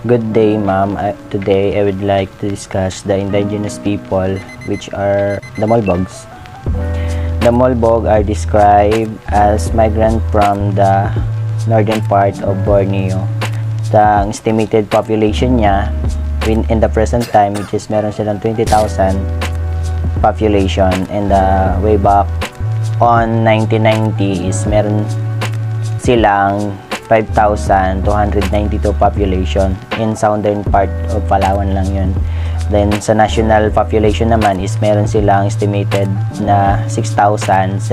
Good day, ma'am. Today, I would like to discuss the indigenous people, which are the Molbogs. The Molbog are described as migrant from the northern part of Borneo. The estimated population niya in the present time, which is meron silang 20,000 population, and way back on 1990 is meron silang 5,292 population in southern part of Palawan lang yun. Then sa national population naman is meron silang estimated na 6,795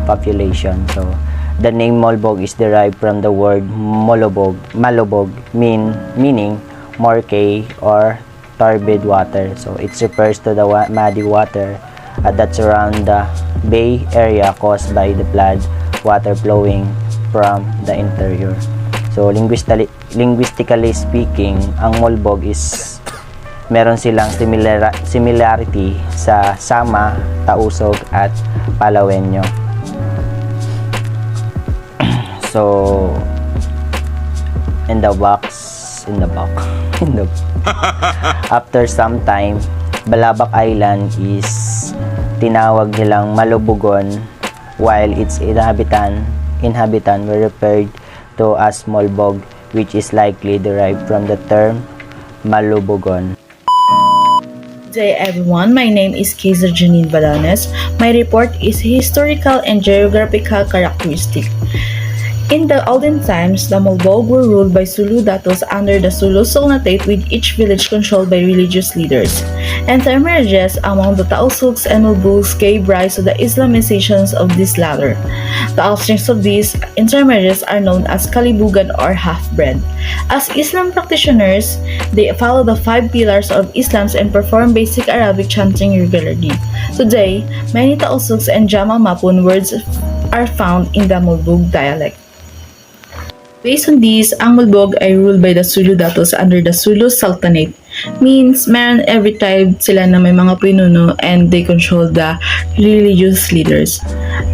population. So the name Molbog is derived from the word malobog meaning murky or turbid water. So it refers to the muddy water that surround the bay area caused by the flood water flowing from the interior. So linguistically speaking, ang Molbog is meron silang similarity sa Sama, Tausog at Palawenyo. So in the after some time, Balabac Island is tinawag nilang Malubugon, while its inhabitant were referred to as Molbog, which is likely derived from the term Malubugon. Good day everyone, my name is Kaiser Janine Balanes. My report is historical and geographical characteristic. In the olden times, the Molbog were ruled by Sulu datos under the Sulu Sultanate, with each village controlled by religious leaders. Intermarriages among the Tausugs and Molbogs gave rise to the Islamizations of this latter. The offspring of these intermarriages are known as Kalibugan or half-bred. As Islam practitioners, they follow the 5 pillars of Islam and perform basic Arabic chanting regularly. Today, many Tausugs and Jama Mapun words are found in the Molbog dialect. Based on this, ang Molbog ay ruled by the Sulu datos under the Sulu Sultanate. Means, meron every tribe sila na may mga pinuno and they control the religious leaders.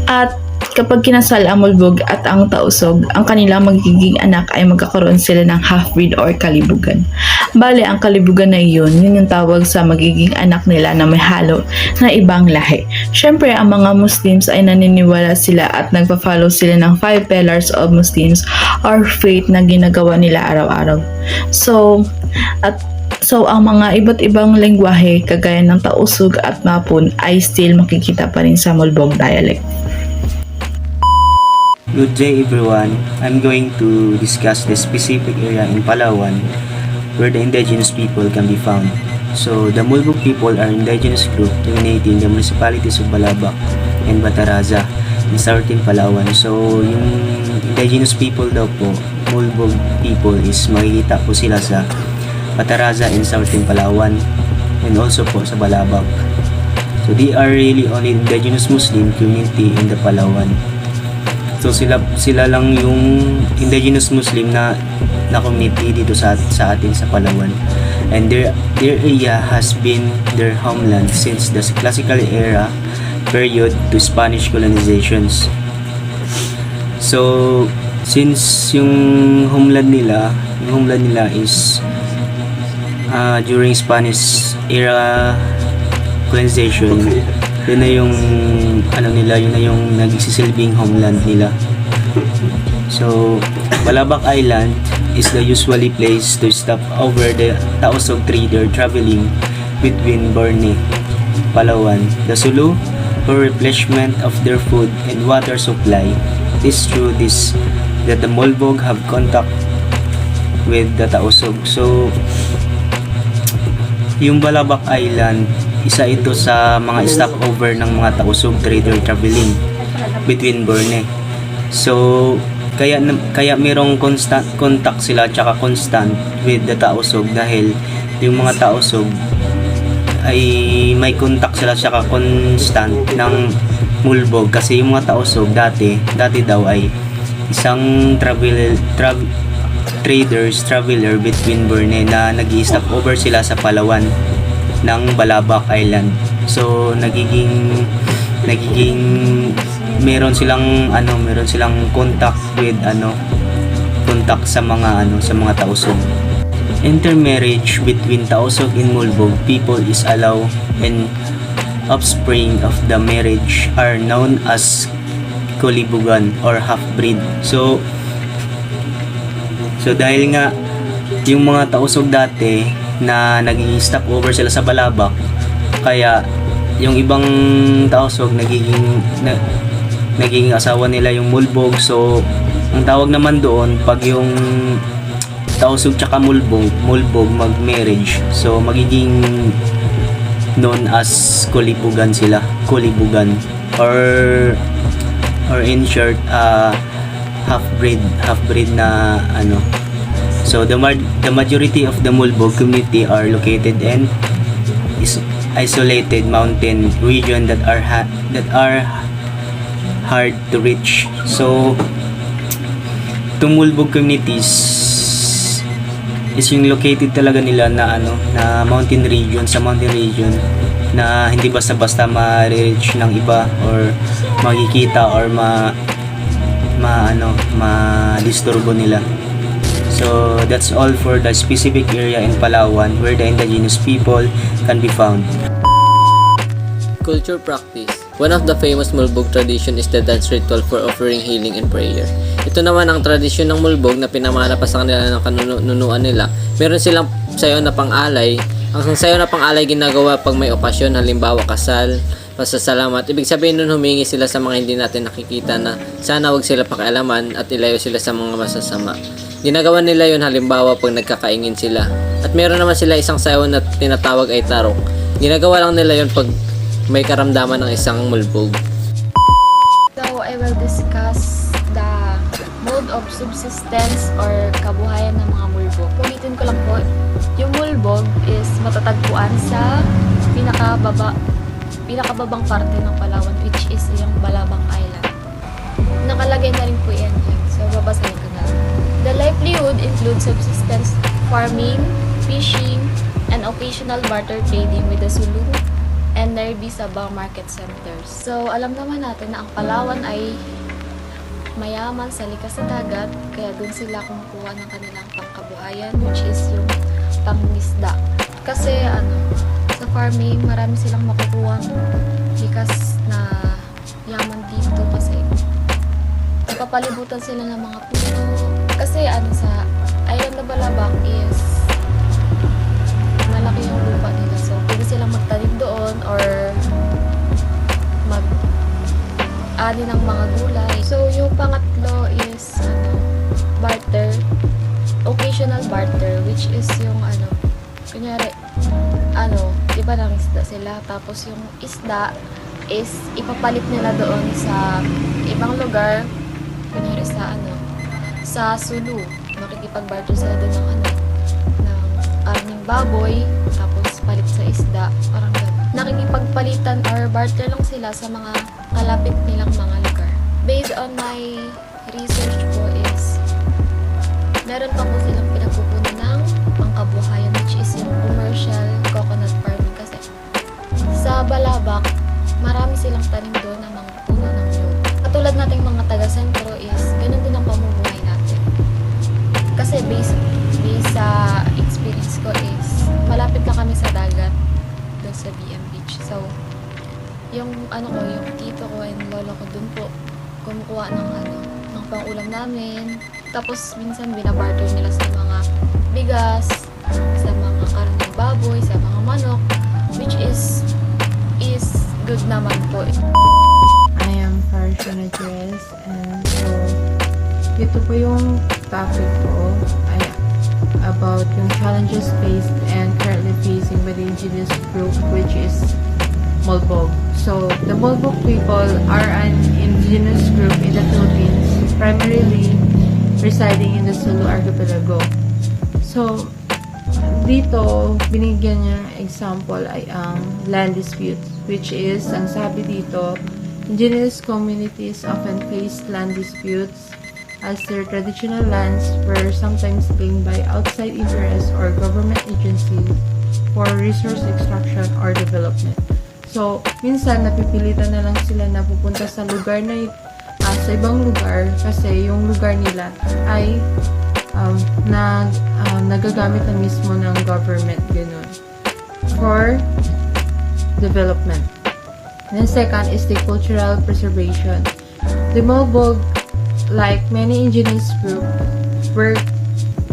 At kapag kinasal ang Molbog at ang Tausog, ang kanilang magiging anak ay magkakaroon sila ng half-breed or kalibugan. Bale, ang kalibugan na yun yung tawag sa magiging anak nila na may halo na ibang lahi. Siyempre, ang mga Muslims ay naniniwala sila at nagpa-follow sila ng 5 pillars of Muslims or faith na ginagawa nila araw-araw. So, ang mga iba't ibang lengguwahe kagaya ng Tausug at Mapun ay still makikita pa rin sa Molbog dialect. Good day everyone. I'm going to discuss the specific area in Palawan where the indigenous people can be found. So, the Molbog people are indigenous group dominating the municipalities of Balabac and Bataraza in southern Palawan. So, yung indigenous people daw po, Molbog people, is makikita po sila sa Bataraza in southern Palawan and also po sa Balabac. So, they are really only indigenous Muslim community in the Palawan. So sila lang yung indigenous Muslim na community dito sa atin sa Palawan. And their area has been their homeland since the classical era period to Spanish colonizations. So since yung homeland nila is during Spanish era colonization, yun na yung yun na yung nagsisilbing homeland nila. So Balabac Island is the usually place to stop over the Tausog trader traveling between Borneo, Palawan, the Sulu for replenishment of their food and water supply. It is through this that the Molbog have contact with the Tausog. So yung Balabac Island, isa ito sa mga stopover ng mga Tausog trader traveling between Borneo. So kaya mayroong constant contact sila tsaka constant with the Tausog dahil yung mga Tausog ay may contact sila tsaka constant ng Molbog, kasi yung mga Tausog dati daw ay isang traveler between Borneo na nag-i-stop over sila sa Palawan ng Balabac Island. So nagiging meron silang contact contact sa mga tausog. Intermarriage between tausog and mulbog people is allowed, and offspring of the marriage are known as kulibugan or half-breed. So dahil nga yung mga tausog dati na nag-stop over sila sa Balabac, kaya yung ibang tausog nagiging asawa nila yung mulbog. So ang tawag naman doon pag yung tausog tsaka mulbog mag-marriage, so magiging known as kulibugan sila, kulibugan, or in short half-breed na ano. So the majority of the mulbog community are located in isolated mountain region that are hard to reach. So mulbog communities is yung located talaga nila na na mountain region na hindi basta-basta ma-reach ng iba or makikita or ma-disturbo nila. So that's all for the specific area in Palawan where the indigenous people can be found. Culture practice. One of the famous Mulbog tradition is the dance ritual for offering healing and prayer. Ito naman ang tradisyon ng Mulbog na pinamana pa sa kanila ng kanunuan nila. Meron silang sayaw na pang-alay. Ang sayaw na pang-alay ginagawa pag may okasyon, halimbawa kasal, pasasalamat. Ibig sabihin nun humingi sila sa mga hindi natin nakikita na sana wag sila pakialaman at ilayo sila sa mga masasama. Ginagawa nila yun halimbawa pag nagkakaingin sila. At meron naman sila isang sayaw na tinatawag ay tarok. Ginagawa lang nila yun pag may karamdaman ng isang mulbog. So, I will discuss the mode of subsistence or kabuhayan ng mga mulbog. Ulitin ko lang po, yung mulbog is matatagpuan sa pinakababang parte ng Palawan, which is yung Balabang Island. Nakalagay na rin po yan dyan. So, babasahin ko na. The livelihood includes subsistence farming, fishing, and occasional barter trading with the Sulu and Nervi Sabang market centers. So, alam naman natin na ang Palawan ay mayaman sa likas sa dagat, kaya dun sila kumukuha ng kanilang pangkabuhayan, which is yung pangisda. Kasi sa farming, marami silang makukuha likas na yaman dito kasi napapalibutan sila ng mga puno. Kasi sa Island na Balabac is malaki yung lupa nila. So, pwede silang magtanim doon or mag-ani ng mga gulay. So, yung pangatlo is barter. Occasional barter, which is yung kunyari, diba nangisda sila. Tapos yung isda is ipapalit nila doon sa ibang lugar. Kunyari sa Sulu. Makikipag-barter sila doon ng arning baboy, tapos palit sa isda, parang gano'n. Nakikipagpalitan or barter lang sila sa mga kalapit nilang mga lugar. Based on my research po is, meron pa po silang pinagkukunan ng pangkabuhayan, which is yung commercial coconut farming. Kasi sa Balabac, marami silang tanim doon ng mga puno ng nyug. Katulad nating mga taga-sentro is, ganun din ang pamumuhay natin. Kasi based sa experience ko is, malapit lang kami sa dagat doon sa BM Beach. So, yung yung tito ko and lolo ko doon po kumukuha ng pang-ulam namin. Tapos minsan binabarter nila sa mga bigas, sa mga karneng baboy, sa mga manok, which is good naman po. I am Farshana Jerez, and so ito po yung topic ko ay about yung challenges faced and currently facing by the indigenous group, which is Mulbog. So, the Mulbog people are an indigenous group in the Philippines, primarily residing in the Sulu Archipelago. So, dito, binigyan niya ng example ay ang land disputes, which is, ang sabi dito, indigenous communities often face land disputes as their traditional lands were sometimes claimed by outside interests or government agencies for resource extraction or development. So, minsan napipilitan na lang sila na pupunta sa lugar na sa ibang lugar kasi yung lugar nila ay nagagamit na mismo ng government, ganun, for development. And then second is the cultural preservation. The Molbog, like many indigenous groups, work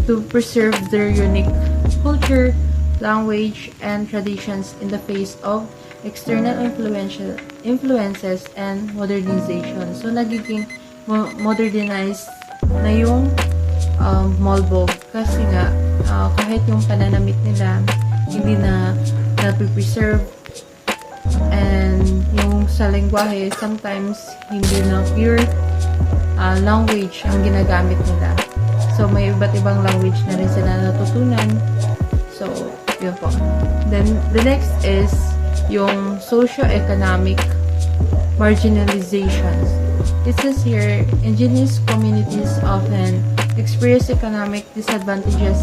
to preserve their unique culture, language, and traditions in the face of external influences and modernization. So, nagiging modernized na yung Molbog kasi nga kahit yung pananamit nila hindi na napipreserve, and yung sa lengguwahe sometimes hindi na pure language ang ginagamit nila. So, may iba't ibang language na rin sila natutunan. So, yun po. Then, the next is yung socio-economic marginalizations. It says here, indigenous communities often experience economic disadvantages,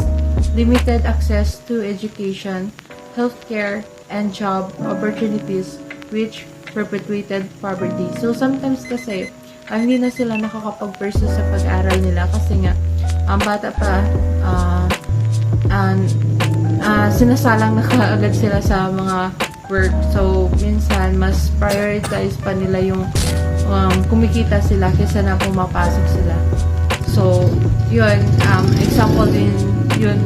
limited access to education, healthcare, and job opportunities, which perpetuated poverty. So, sometimes kasi, hindi na sila nakakapag-pursue sa pag-aral nila kasi nga, ang bata pa, sinasalang na kaagad sila sa mga work. So, minsan, mas prioritize pa nila yung kumikita sila kaysa na pumapasok sila. So, yun, example din yun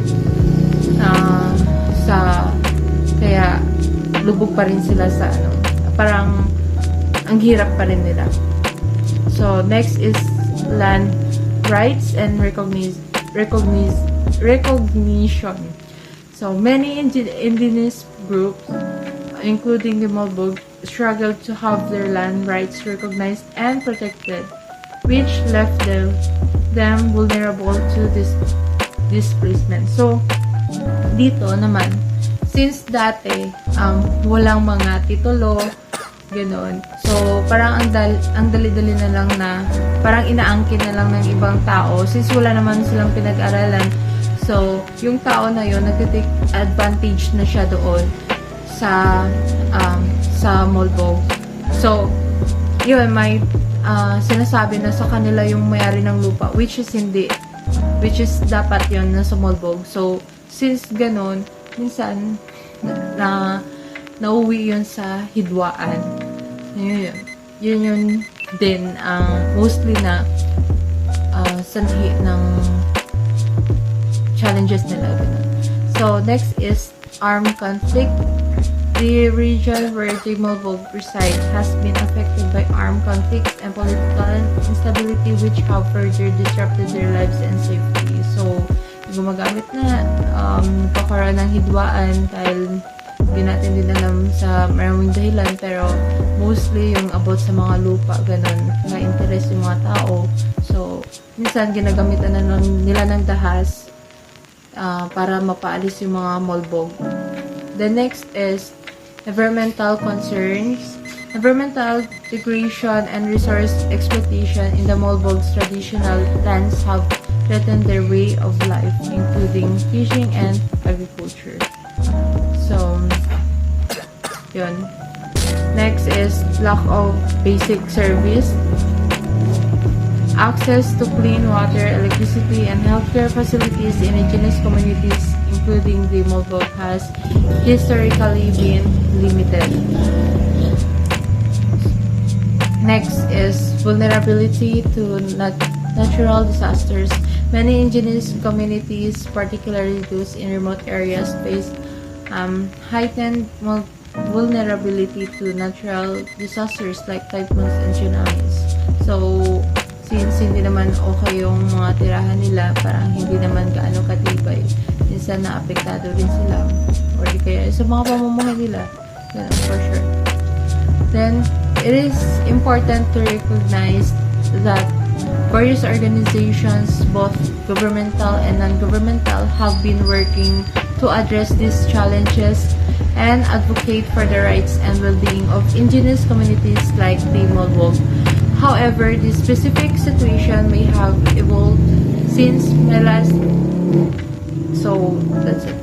kaya lubog pa rin sila sa parang ang hirap pa rin nila. So, next is land rights and recognition. So, many indigenous groups, including the Molbog, struggled to have their land rights recognized and protected, which left them vulnerable to displacement. So, dito naman, since dati, walang mga titulo, ganoon. So, parang ang dali-dali na lang na, parang inaangkin na lang ng ibang tao, since wala naman silang pinag-aralan. So, yung tao na yun, nag-take advantage na siya doon sa Molbog. So, yun, may sinasabi na sa kanila yung may-ari ng lupa, which is hindi. Which is dapat yun nasa Molbog. So, since ganun, minsan, nauwi yun sa hidwaan. Yun din mostly na sanhi ng challenges nila. So, next is armed conflict. The region where the Molbog reside has been affected by armed conflicts and political instability which have further disrupted their lives and safety. So, gumagamit na pagkakaroon ng hidwaan dahil hindi natin din alam sa maraming dahilan, pero mostly yung about sa mga lupa, ganun, na-interest yung mga tao. So, minsan ginagamitan na nila ng dahas para mapaalis yung mga Molbog. The next is environmental concerns. Environmental degradation and resource exploitation in the Molbog's traditional lands have threatened their way of life, including fishing and agriculture. So, yun. Next is lack of basic service. Access to clean water, electricity, and healthcare facilities in indigenous communities, including the Molbog, has historically been limited. Next is vulnerability to natural disasters. Many indigenous communities, particularly those in remote areas, face heightened vulnerability to natural disasters like typhoons and tsunamis. So, since hindi naman okay yung mga tirahan nila, parang hindi naman gaano katibay, minsan na-apektado rin sila, or di kaya sa mga pamumuhay nila, ganun, for sure. Then, it is important to recognize that various organizations, both governmental and non-governmental, have been working to address these challenges and advocate for the rights and well-being of indigenous communities like the Molbog. However, this specific situation may have evolved since my last... So, that's it.